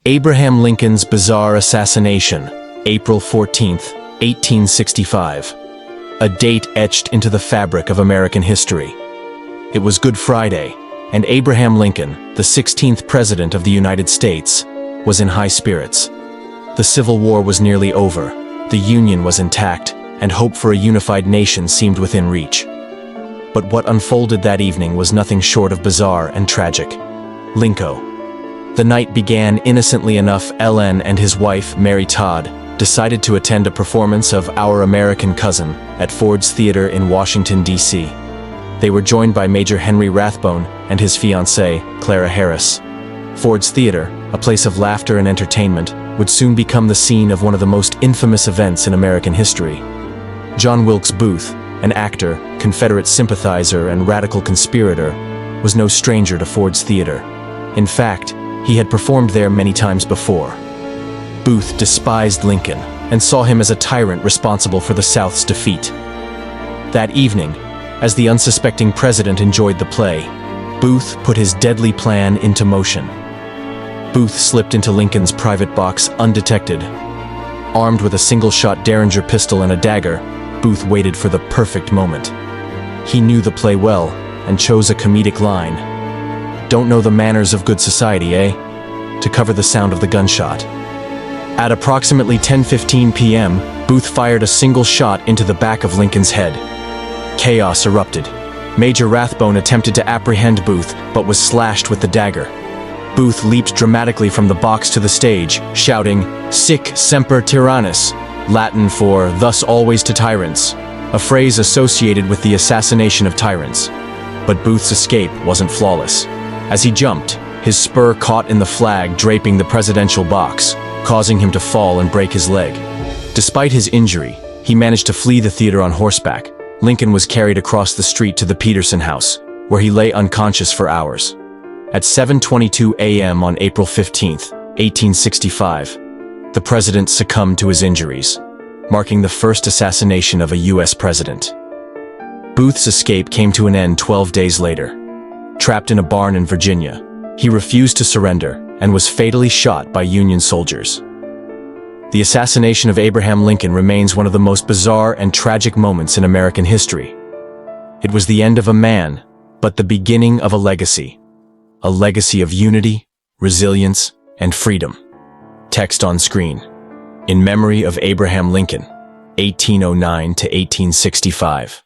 Abraham Lincoln's bizarre assassination, April 14, 1865. A date etched into the fabric of American history. It was Good Friday, and Abraham Lincoln, the 16th President of the United States, was in high spirits. The Civil War was nearly over, the Union was intact, and hope for a unified nation seemed within reach. But what unfolded that evening was nothing short of bizarre and tragic. Lincoln. The night began innocently enough. Ellen and his wife, Mary Todd, decided to attend a performance of Our American Cousin at Ford's Theater in Washington, D.C. They were joined by Major Henry Rathbone and his fiancée, Clara Harris. Ford's Theater, a place of laughter and entertainment, would soon become the scene of one of the most infamous events in American history. John Wilkes Booth, an actor, Confederate sympathizer, and radical conspirator, was no stranger to Ford's Theater. In fact, he had performed there many times before. Booth despised Lincoln and saw him as a tyrant responsible for the South's defeat. That evening, as the unsuspecting president enjoyed the play, Booth put his deadly plan into motion. Booth slipped into Lincoln's private box undetected. Armed with a single-shot Derringer pistol and a dagger, Booth waited for the perfect moment. He knew the play well and chose a comedic line. "Don't know the manners of good society, eh?" to cover the sound of the gunshot. At approximately 10:15 p.m., Booth fired a single shot into the back of Lincoln's head. Chaos erupted. Major Rathbone attempted to apprehend Booth, but was slashed with the dagger. Booth leaped dramatically from the box to the stage, shouting, "Sic semper tyrannis," Latin for "thus always to tyrants," a phrase associated with the assassination of tyrants. But Booth's escape wasn't flawless. As he jumped, his spur caught in the flag draping the presidential box, causing him to fall and break his leg. Despite his injury, he managed to flee the theater on horseback. Lincoln was carried across the street to the Peterson House, where he lay unconscious for hours. At 7:22 a.m. on April 15, 1865, the president succumbed to his injuries, marking the first assassination of a U.S. president. Booth's escape came to an end 12 days later. Trapped in a barn in Virginia, he refused to surrender and was fatally shot by Union soldiers. The assassination of Abraham Lincoln remains one of the most bizarre and tragic moments in American history. It was the end of a man, but the beginning of a legacy. A legacy of unity, resilience, and freedom. Text on screen. In memory of Abraham Lincoln, 1809 to 1865.